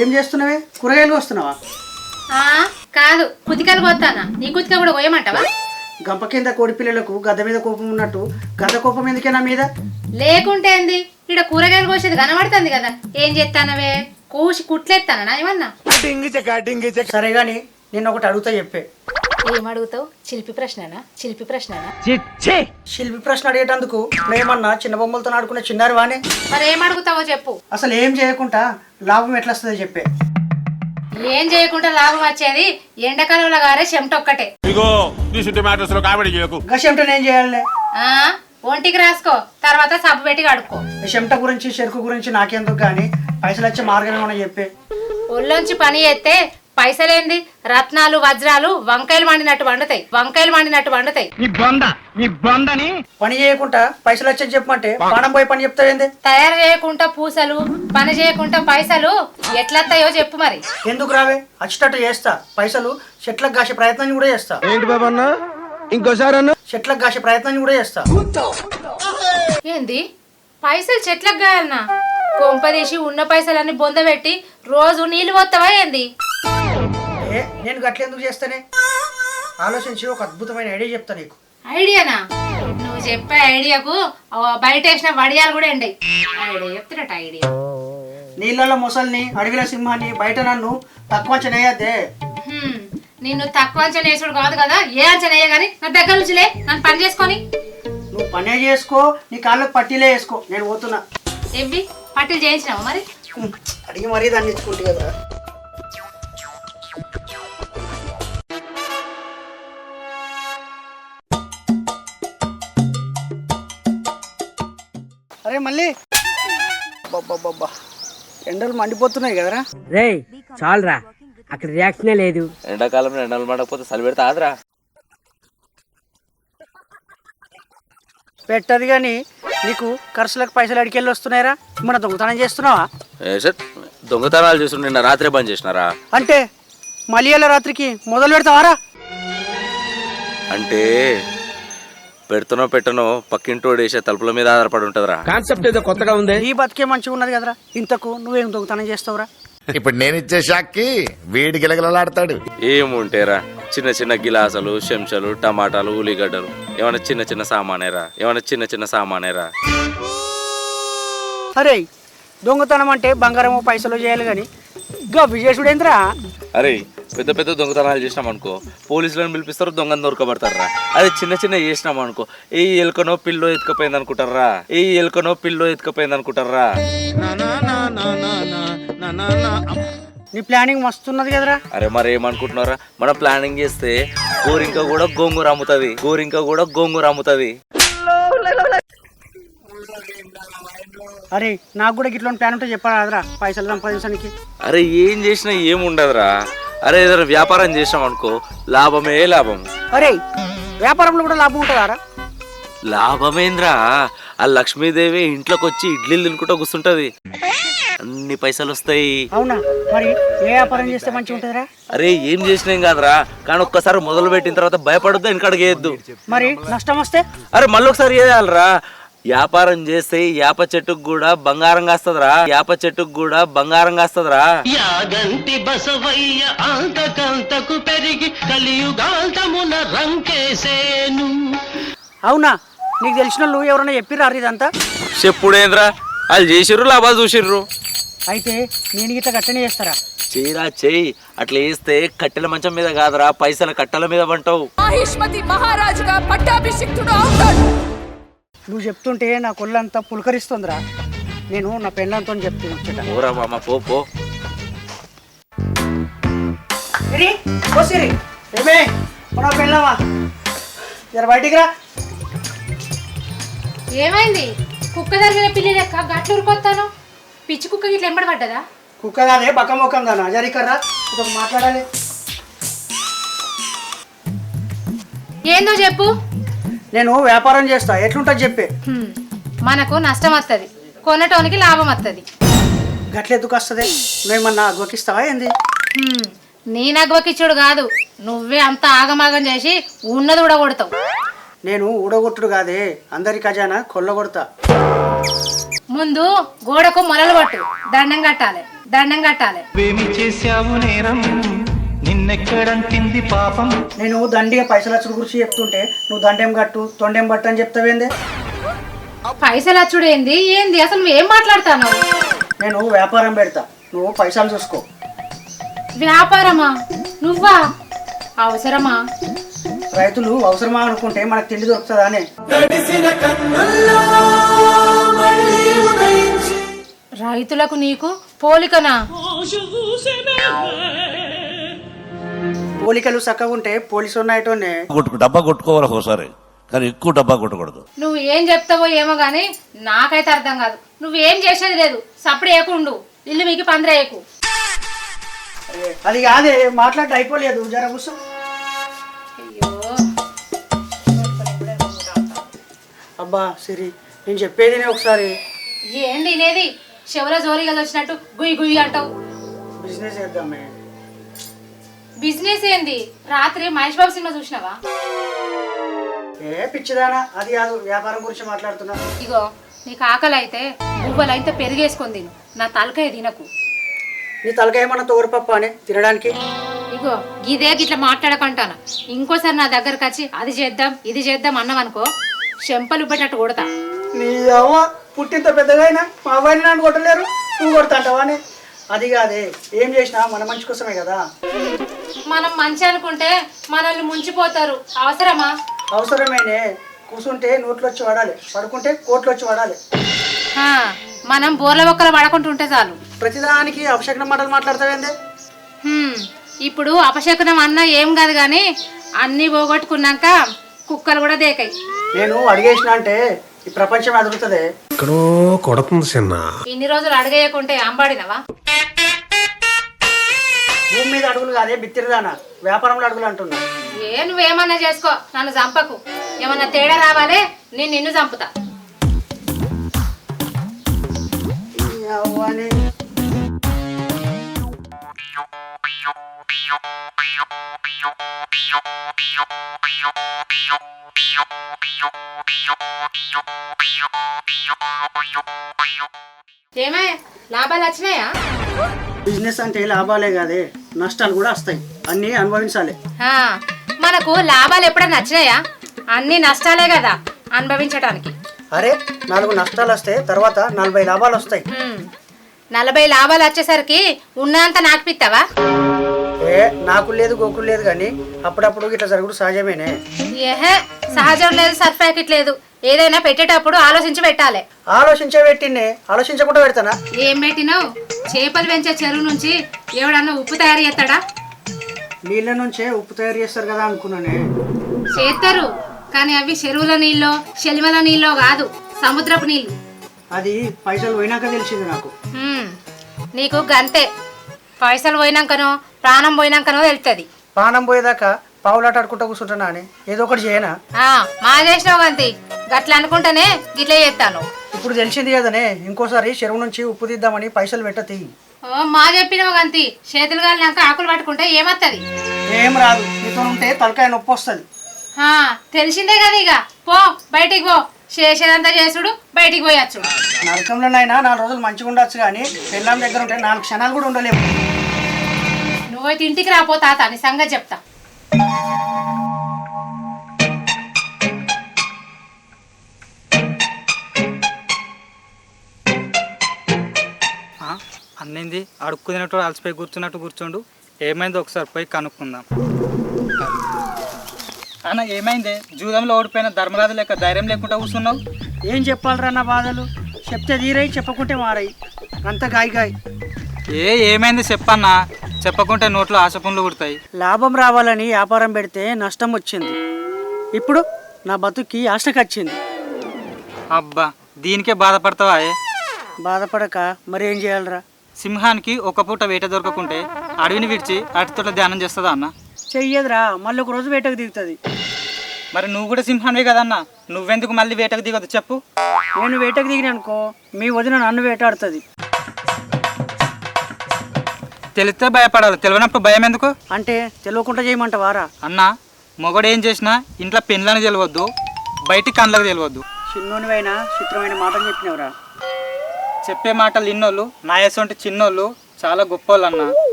ఏం చేస్తున్నావే? కూరగాయలు వస్తున్నావా? కాదు, కుతికలు పోతానా. నీ కుతిక కూడా పోయమంటావా? గంప కింద కోడి పిల్లలకు గద్ద మీద కోపం ఉన్నట్టు గద్ద కోపం ఎందుకే నా మీద? లేకుంటే ఏంది, ఇక్కడ కూరగాయలు కోసేది కనబడుతుంది కదా. ఏం చేస్తానవే? కోసి కుట్లేస్తానా ఏమన్నా? సరే గాని నిన్న ఒకటి అడుగుతా చెప్పే. ఏం అడుగుతావు? చిలిపి ప్రశ్ననా? చిలిపి ప్రశ్ననా? శిల్పి ప్రశ్న అడిగేటందుకు మేమన్నా చిన్న బొమ్మలతో ఆడుకునే చిన్నారి వానే. మరి ఏం అడుగుతావో చెప్పు. అసలు ఏం చేయకుండా లాభం ఎట్లా వస్తుందో చెప్పే. ఏం చేయకుండా లాభం వచ్చేది ఎండాకాలంలో గారే చెమట ఒక్కటే. గషంటను ఏం చేయాలి? ఒంటికి రాసుకో, తర్వాత సబ్బు పెట్టి కడుక్కో. చెమట గురించి చెరుకు గురించి నాకెందుకు గానీ పైసలు వచ్చే మార్గం ఏమన్నా చెప్పే. ఒళ్ళొంచి పని చేస్తే పైసలేంది? రత్నాలు వజ్రాలు వంకాయలు మండినట్టు వండుతాయి, వంకాయలు మండినట్టు వండుతాయి. పని చేయకుండా పైసలు వచ్చని చెప్పమంటే పానం పోయి పని చెప్తావేంది? తయారు చేయకుండా పూసలు, పని చేయకుండా పైసలు ఎట్లత్తాయో చెప్పు మరి. ఎందుకు రావే? వచ్చేటట్టు చేస్తా. పైసలు చెట్లకు కాసే ప్రయత్నం కూడా చేస్తా. ఏంటి బాబా అన్న? ఇంకోసారి అన్న. చెట్లకు కాసే ప్రయత్నం కూడా చేస్తా. ఏంది? పైసలు చెట్లకు గాయాలనా? కొంపదీసి ఉన్న పైసలన్నీ బొందబెట్టి రోజు నీళ్లు పోతావా ఏంది? నేను గట్లెందుకు చేస్తానే? ఆలోచించి ఒక అద్భుతమైన ఐడియా చెప్తా నీకు. ఐడియానా? నువ్వు చెప్పే ఐడియాకు బయట వేసిన వడియాలు కూడా ఎండాయి. Idea చెప్తున్నట్ట idea. నీళ్ళలో మొసల్ని, అడవిల సింహాన్ని, బయట నన్ను తక్కువ అంచనేయద్దే. నిన్ను తక్కువ అంచనా వేసుడు కాదు కదా, ఏ అంచనా వేయ గానీ నా దగ్గర నుంచిలే, నన్ను పని చేసుకొని. నువ్వు పనే చేసుకో, నీ కాళ్ళకు పట్టీలే వేసుకో. నేను పోతున్నా. ఎవ్వి పట్టీలు చేయించినావా మరి? అడిగి మరీ దాన్ని ఇచ్చుకుంటే కదా. అరే మళ్ళీ బాబా ఎండలు మండిపోతున్నాయి కదరా. రే చాలరా, అక్కడ రియాక్షనే లేదు. ఎండాకాలంలో ఎండలు మండకపోతే చలి పెడతా ఆదరా. పెట్టదు కానీ నీకు ఖర్చులకు పైసలు అడికెళ్ళి వస్తున్నాయిరా. మన దొంగతనం చేస్తున్నావా? దొంగతనాలు చేస్తుండే నిన్న రాత్రే బంద్ చేసినారా? అంటే మళ్ళీ రాత్రికి మొదలు పెడతావారా? అంటే పెడుతునో పెట్టనో పక్కింటోడు వేసే తలుపుల మీద ఆధారపడి ఉంటదిరా. కాన్సెప్ట్ ఏదో కొత్తగా ఉంది. నీ బతికే మంచిగా ఉన్నది కదరా. ఇంతకు నువ్వేం దొంగతనం చేస్తావురా? ఇప్పుడు నేను ఇచ్చే షాక్కి వీడి గిలగిలలాడతాడు. ఏముంటేరా, చిన్న చిన్న గిలాసులు, చెంచాలు, టమాటాలు, ఉల్లిగడ్డలు, ఏమైనా చిన్న చిన్న సామానేరా. అరే దొంగతనం అంటే బంగారము పైసలు చేయాలి కానీ గవ్వి చేసుడేంద్రా? అరే పెద్ద పెద్ద దొంగతనాలు చేసినాం అనుకో పోలీసులను పిలిపిస్తారు, దొంగను దొరకబడతారా. అదే చిన్న చిన్న చేసినాం అనుకో ఏ ఎలుకనో పిల్లో ఎత్తుకపోయింది అనుకుంటారా. నీ ప్లానింగ్ మస్తున్నది కదరా. అరే మరి ఏమనుకుంటున్నారా, మనం ప్లానింగ్ చేస్తే గోరింక కూడా గోంగూర అమ్ముతుంది. అరే నాకు కూడా గిట్ల ప్లాన్ ఉంటే చెప్పాలి కదరా పైసలు సంపాదించడానికి. అరే ఏం చేసినా ఏముండదురా. అరే ఏదైనా వ్యాపారం చేసినాం అనుకో లాభమే లాభం. అరే వ్యాపారంలో కూడా లాభం ఉంటుందారా? లాభమేంద్రా, ఆ లక్ష్మీదేవి ఇంట్లోకి వచ్చి ఇడ్లీలు తినుకుంటూ కూర్చుంటది, అన్ని పైసలు వస్తాయి. అవునా? మరి ఏ వ్యాపారం చేస్తే మంచిగా ఉంటుందిరా? అరే ఏం చేసినాం కాదురా, కానీ ఒక్కసారి మొదలు పెట్టిన తర్వాత భయపడొద్దు, వెనకడిగేయద్దు. మరి నష్టం వస్తే? అరే మళ్ళీ ఒకసారి చేయాలరా. వ్యాపారం చేస్తే యాప చెట్టుకు కూడా బంగారం కాస్తదిరా. యాగంటి బసవయ్య అంతకంతకు పెరిగి కలియుగాంతమున రంకేసేను. అవునా? నీకు తెలిసిన వాళ్ళు ఎవరైనా చెప్పిర్రా ఇదంతా? చెప్పుడేంద్రా, వాళ్ళు చేసిర్రు, లాభాలు చూసిర్రు. అయితే నేను గిట్ల గట్టనే చేస్తారా? చేయరా చెయ్యి. అట్లా వేస్తే కట్టెల మంచం మీద కాదురా, పైసల కట్టెల మీద పంటావు. మహారాజుగా పట్టాభిషిక్తుడు అవుతాడు. నువ్వు చెప్తుంటే నా కొల్లంతా పులకరిస్తుందిరా. నేను నా పెళ్ళంతో చెప్తున్నా. ఓరా మామ పో. పెళ్ళావా జర బయటికి రా. ఏమైంది? కుక్క జరిగిన పిల్లి లెక్క గట్లు ఉరికొత్తాను. పిచ్చి కుక్క గిట్ల ఎంబడి పడ్డదా? కుక్క కాదే బక్క మొక్కం దానా. జరికర్రా మాట్లాడాలి. ఏందో చెప్పు. నేను వ్యాపారం చేస్తా, ఎట్లుంటుంది చెప్పే. మనకు నష్టం వస్తుంది, కొనటోనికి లాభం వస్తుంది. గట్లెందుకు వస్తుంది? నువ్వేమన్నా అగ్వకిస్తావా ఏంది? నీ నగ్వకిచ్చుడు కాదు, నువ్వే అంత ఆగమాగం చేసి ఉన్నది ఊడగొడతావు. నేను ఊడగొట్టుడు కాదే, అందరి ఖజానా కొల్లగొడతా. ముందు గోడకు మొలలు పట్టు, దండం కట్టాలి. దండం కట్టాలి. ఏమి చేశావు నేరం నిన్నెక్కడంటింది పాపం నేను దండిగా పైసలు వచ్చుడు గురించి చెప్తుంటే నువ్వు దండేం కట్టు తొండేం పట్టు అని చెప్తావేందే? పైసలు అచ్చుడు ఏంది ఏంది అసలు నువ్వు ఏం మాట్లాడతాను? నేను వ్యాపారం పెడతా, నువ్వు పైసలు చూసుకో. వ్యాపారమా? నువ్వా? అవసరమా? రైతులు అవసరమా అనుకుంటే మనకు తిండి దొరుకుతుందా అనే. రైతులకు నీకు పోలికనా? పోలికలు చక్కగా ఉంటే పోలీసు ఉన్నాయటోనే. డబ్బా కొట్టుకోవాలి ఒకసారి, కానీ ఎక్కువ డబ్బా కొట్టకూడదు. నువ్వు ఏం చెప్తావో ఏమో గాని నాకైతే అర్థం కాదు. నువ్వేం చేసేది లేదు. సప్పుడు ఏకుండు, ఇల్లు మీకు పందిరేయకు. అది కాదే, మాట్లాడి అయిపోలేదు, జర కూర్చో. అయ్యో అబ్బా సిరి, నేను చెప్పేది ఒకసారి. ఏంది ఇనేది? చెవుల జోలిగా వచ్చినట్టు గుయ్యి గుయ్యి అంటావు. బిజినెస్ చేద్దామే. బిజినెస్ ఏంది? రాత్రి మహేష్ బాబు సినిమా చూసినావా? ఏ పిచ్చిదానా, అది కాదు, వ్యాపారం గురించి మాట్లాడుతున్నా. ఇగో నీకు ఆకలి అయితే గువ్వలైతే పెరిగేసుకొని తిను, నా తలకాయ తినకు. నీ తలకాయ ఏమన్నా తోరుపప్పు అని తినడానికి? ఇగో ఇదే గిట్లా మాట్లాడకంటాను. ఇంకోసారి నా దగ్గరకు వచ్చి అది చేద్దాం ఇది చేద్దాం అన్నావనుకో చెంపలు పెట్టట్టు కొడతా. నీ అవ్వ పుట్టింత పెద్దగా అయినా మా అవ్వాయిని నన్ను కొట్టలేరు, నువ్వు కొడతాంటావా అని. అది కాదే, ఏం చేసినా మన మంచి కోసమే కదా. మనం మంచి అనుకుంటే మనల్ని ముంచిపోతారు. అవసరమా? అవసరమేనే. కూర్చుంటే నోట్లో వచ్చి వాడాలి, పడుకుంటే కోట్లు వచ్చి వాడాలి. ఆ, మనం బోర్ల బొక్కలు పడకుంటుంటే చాలు. ప్రతిదానికి అపశకన మాటలు మాట్లాడతావేందే? ఇప్పుడు అపశకునం అన్నా ఏం కాదు కానీ అన్నీ పోగొట్టుకున్నాక కుక్కలు కూడా దేకాయి. నేను అడిగేసిన అంటే ఈ ప్రపంచం అదురుతుంది. ఎక్కడో కొడుతుంది చిన్న. ఇన్ని రోజులు అడిగేయకుంటే అంబాడినవా? భూమి మీద అడుగులు కాదే, బిత్తిరిదానా, వ్యాపారంలో అడుగులు అంటున్నా. నువ్వేమన్నా చేసుకో, నన్ను చంపకు. ఏమన్నా తేడా రావాలే నేను నిన్ను చంపుతా. ఈ అవ్వని. ఏమే లాభాలు వచ్చినాయా? బిజినెస్ అంటే లాభాలే కాదే, నష్టాలు కూడా వస్తాయి, అన్నీ అనుభవించాలి. మనకు లాభాలు ఎప్పుడైనా నచ్చినాయా? అన్ని నష్టాలే కదా అనుభవించడానికి. అరే 4 నష్టాలు వస్తాయి, తర్వాత 40 లాభాలు వస్తాయి. 40 లాభాలు వచ్చేసరికి ఉన్నంత నాకు పిత్తావా? ఏ నాకు లేదు గోకులు లేదు కానీ అప్పుడప్పుడు ఇట్లా జరుగుడు సహజమేనే. ఏహే సహజం లేదు, సర్ఫాకెట్ లేదు. ఏదైనా పెట్టేటప్పుడు ఆలోచించి పెట్టాలి. ఆలోచించే పెట్టినే, ఆలోచించకుండా పెడతానా? ఏం పెట్టినావు? చేపలు పెంచే చెరువు నుంచి ఎవడన్నా ఉప్పు తయారు చేస్తాడా? నీళ్ళ నుంచే ఉప్పు తయారు చేస్తారు కదా అనుకున్నానే. చేస్తారు, కానీ అవి చెరువుల నీళ్ళో శెలిమల నీళ్ళో కాదు, సముద్రపు నీళ్ళు. అది పైసలు పోయినాక తెలిసింది నాకు. నీకు గంతే, పైసలు పోయినాకనో ప్రాణం పోయినాకనో తెలుస్తుంది. ప్రాణం పోయేదాకా పావులాట ఆడుకుంటా కూర్చుంటున్నా అని ఏదో ఒకటి చేయనా? మా చేసినావు గంతి, గట్ల అనుకుంటానే గిట్లే చేస్తాను. ఇప్పుడు తెలిసింది కదనే, ఇంకోసారి చెరువు నుంచి ఉప్పు తీద్దామని పైసలు పెట్టతి. మా చెప్పినావు గంతి, చేతులు కాలినాక ఆకులు పట్టుకుంటే ఏమత్తది? ఏం రాదు, నీతో ఉంటే తలకాయ నొప్పి వస్తుంది. తెలిసిందే కదా, ఇక పో బయటికి పో. చేసేదంతా చేసుడు, బయటికి పోయచ్చు. నరకంలోనైనా 4 రోజులు మంచిగా ఉండొచ్చు కానీ పెళ్ళాం దగ్గర ఉంటే 4 క్షణాలు కూడా ఉండలేము. నువ్వైతే ఇంటికి రాపో తాత, నీ సంగతి చెప్తా. అన్నింది అడుక్కునేటప్పుడు అలసిపోయి కూర్చున్నట్టు కూర్చోండు. ఏమైంది ఒకసారి పోయి కనుక్కుందాం. అన్న ఏమైంది? జూదంలో ఓడిపోయిన ధర్మరాజు లెక్క ధైర్యం లేకుండా కూర్చున్నావు. ఏం చెప్పాలరా నా బాధలు? చెప్తే తీరై, చెప్పకుంటే మారాయి, అంత గాయ గాయ. ఏమైంది చెప్పన్నా, చెప్పకుంటే నోట్లో ఆశ పనులు పుడతాయి. లాభం రావాలని వ్యాపారం పెడితే నష్టం వచ్చింది. ఇప్పుడు నా బతుక్కి ఆశకు వచ్చింది. అబ్బా దీనికే బాధపడతావా? బాధపడక మరి ఏం చేయాలరా? సింహానికి ఒక పూట వేట దొరకకుంటే అడవిని విడిచి అరటితోట ధ్యానం చేస్తుందా అన్న? చెయ్యదురా, మళ్ళీ ఒక రోజు వేటకు దిగుతుంది. మరి నువ్వు కూడా సింహానివే కదన్నా, నువ్వెందుకు మళ్ళీ వేటకు దిగదు చెప్పు? నేను వేటకు దిగిన అనుకో, మీ వదిన నన్ను వేటాడుతుంది. తెలిస్తే భయపడాలి, తెలియనప్పుడు భయం ఎందుకు? అంటే తెలియకుండా చేయమంటావారా? అన్న మొగడు ఏం చేసినా ఇంట్లో పెళ్ళని తెలియవద్దు, బయటికి కళ్ళకు తెలియవద్దు. చిన్నోనివైనా చిత్రమైన మాటలు చెప్పినవరా? చెప్పే మాటలు ఇన్నోళ్ళు, నా ఎసొంటి చిన్నోళ్ళు చాలా గొప్పోళ్ళు అన్న,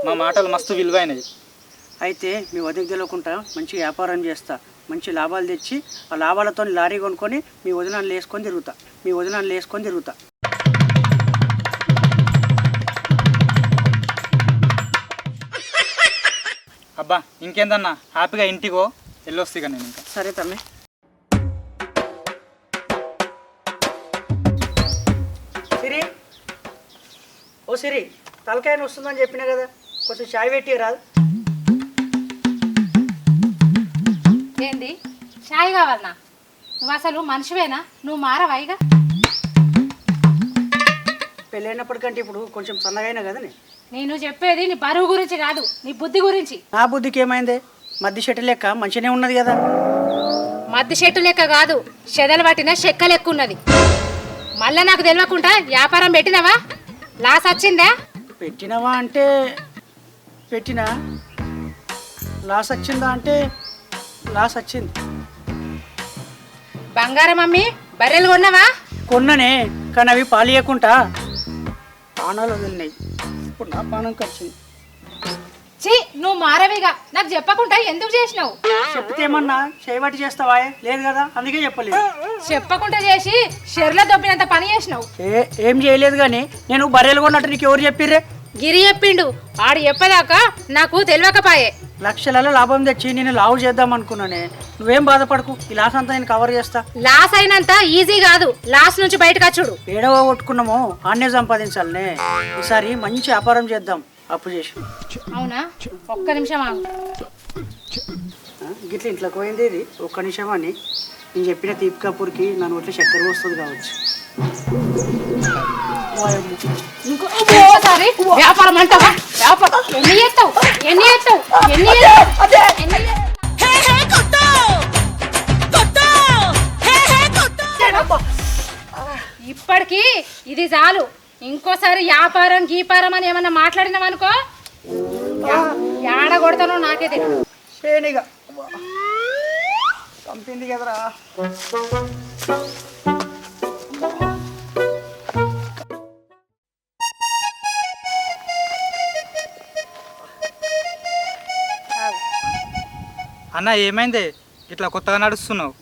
మా మాటలు మస్తు విలువైనవి. అయితే మీ వదినకి తెలియకుండా మంచి వ్యాపారం చేస్తా, మంచి లాభాలు తెచ్చి ఆ లాభాలతో లారీ కొనుక్కొని మీ వదినాన్ని వేసుకొని తిరుగుతా. అబ్బా ఇంకేందన్నా, హ్యాపీగా ఇంటికో వెళ్ళొస్తా నేను ఇంకా. సరే తమ్మి. సిరి, ఓ సిరి, తలకాయ వస్తుందని చెప్పినా కదా, కొంచెం చాయ్ పెట్టి రాదు. ఏంది చాయ్ కావాలనా? నువ్వు అసలు మనిషివేనా? నువ్వు మారవాయిగా. పెళ్ళైనప్పటికంటే ఇప్పుడు కొంచెం సన్నగైనా కదా నేను చెప్పేది నీ బరువు గురించి కాదు, నీ బుద్ధి గురించి. నా బుద్ధికి ఏమైంది? మధ్య చెట్టు లెక్క మంచిగానే ఉన్నది కదా. మద్ది చెట్టు లెక్క కాదు, చెదలు పట్టిన చెక్క లెక్క ఉన్నది. మళ్ళా నాకు తెలియకుండా వ్యాపారం పెట్టినావా? లాస్ వచ్చిందా? పెట్టినవా అంటే పెట్టినా, లాస్ వచ్చిందా అంటే లాస్ వచ్చింది. బంగారం అమ్మి బర్రెలు కొన్నావా? కొన్ననే, కానీ అవి పాలియకుండా పానాలు వదిలినాయి. ఇప్పుడు నా పానం ఖర్చింది. ఛీ, నువ్వు మారవిగా. నాకు చెప్పకుండా ఎందుకు చేసినావు? చెప్తే ఏమన్నా చేయబట్టి చేస్తావా? లేదు కదా, అందుకే చెప్పలేదు. చెప్పకుండా చేసి షెర్ల దొబ్బినంత పని చేసినావు. ఏం చేయలేదు, కానీ నేను బర్రెలు కొన్నట్టు నీకు ఎవరు చెప్పిర్రే? గిరి చెప్పిండు. ఆడు చెప్పదాకా నాకు తెలియకపాయే. లక్షలలో లాభం తెచ్చి నేను లావు చేద్దాం అనుకున్నానే. నువ్వేం బాధపడకు, ఈ లాస్ అంతా నేను కవర్ చేస్తా. లాస్ అయినంత ఈజీ కాదు లాస్ నుంచి బయటకు వచ్చుడు. ఏడవ కొట్టుకున్నామో ఆన్నే సంపాదించాలనే. ఈసారి మంచి వ్యాపారం చేద్దాం అప్పు చేసి. అవునా? ఒక్క నిమిషం ఆగు. గిట్ల ఇంట్లోకి పోయింది ఇది. ఒక్క నిమిషం అని నేను చెప్పిన తీపి కపూర్కి నన్ను ఒట్లా చక్కెర వస్తుంది కావచ్చు. ఇంకోసారి వ్యాపారం అంటావా? వ్యాపారం ఎన్ని చేస్తావు? ఇప్పటికి ఇది చాలు. ఇంకోసారి వ్యాపారం గీపారం అని ఏమన్నా మాట్లాడినావనుకో, ఏడ కొడతానో నాకే తెలియదు. చేయనిగా చంపింది కదరా. అన్న ఏమైంది ఇట్లా కొత్తగా నడుస్తున్నావు?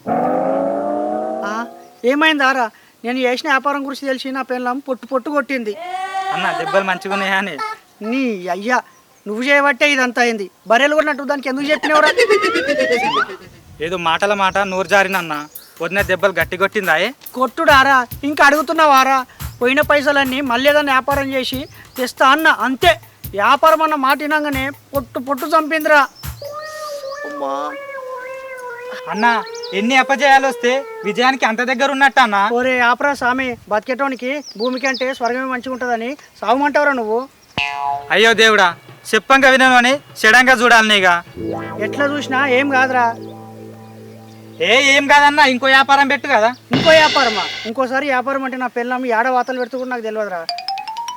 ఏమైందారా? నేను చేసిన వ్యాపారం గురించి తెలిసి నా పిల్లం పొట్టు కొట్టింది. అన్న దెబ్బలు మంచిగా ఉన్నాయా అని? నీ అయ్యా, నువ్వు చేయబట్టే ఇదంతా అయింది. బర్రెలు కొన్నట్టు దానికి ఎందుకు చెప్పినవరా? ఏదో మాటల మాట నూరు జారినన్న, వదిన దెబ్బలు గట్టి కొట్టిందా? కొట్టుడారా? ఇంకా అడుగుతున్నావారా? పోయిన పైసలన్నీ మళ్ళీ ఏదన్నా వ్యాపారం చేసి తెస్తా అన్న, అంతే. వ్యాపారం అన్న మాట వినంగానే పొట్టు చంపిందిరా. అన్న ఎన్ని అపజయాలు వస్తే విజయానికి అంత దగ్గర ఉన్నట్టు అన్న. ఓరే ఆపరా సామి, బతికేటోనికి భూమి కంటే స్వర్గమే మంచిగా ఉంటుందని సాగుమంటావురా నువ్వు? అయ్యో దేవుడా, చెప్పంగా వినను అని చెడంగా చూడాలి నీగా. ఎట్లా చూసినా ఏం కాదురా. ఏం కాదన్నా, ఇంకో వ్యాపారం పెట్టు కదా. ఇంకో వ్యాపారమా? ఇంకోసారి వ్యాపారం అంటే నా పిల్లం ఏడ వాతలు పెడుతూ కూడా నాకు తెలియదురా.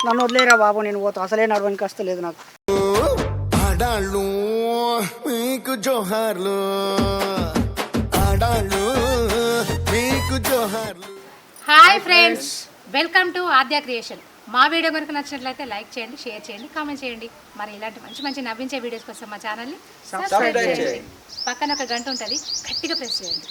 నన్ను వదిలేరా బాబు, నేను పోతా. అసలే నడవనికి వస్తలేదు నాకు. ఆడాళ్ళు మీకు జోహార్లు, ఆడాళ్ళు మీకు జోహార్లు. Hi friends, welcome to Aadya creation. మా వీడియో కనుక నచ్చినట్లయితే లైక్ చేయండి, షేర్ చేయండి, కామెంట్ చేయండి. మరి ఇలాంటి మంచి మంచి నవ్వించే వీడియోస్ కోసం మా ఛానల్ని సబ్స్క్రైబ్ చేయండి. పక్కన ఒక గంట ఉంటుంది, గట్టిగా ప్రెస్ చేయండి.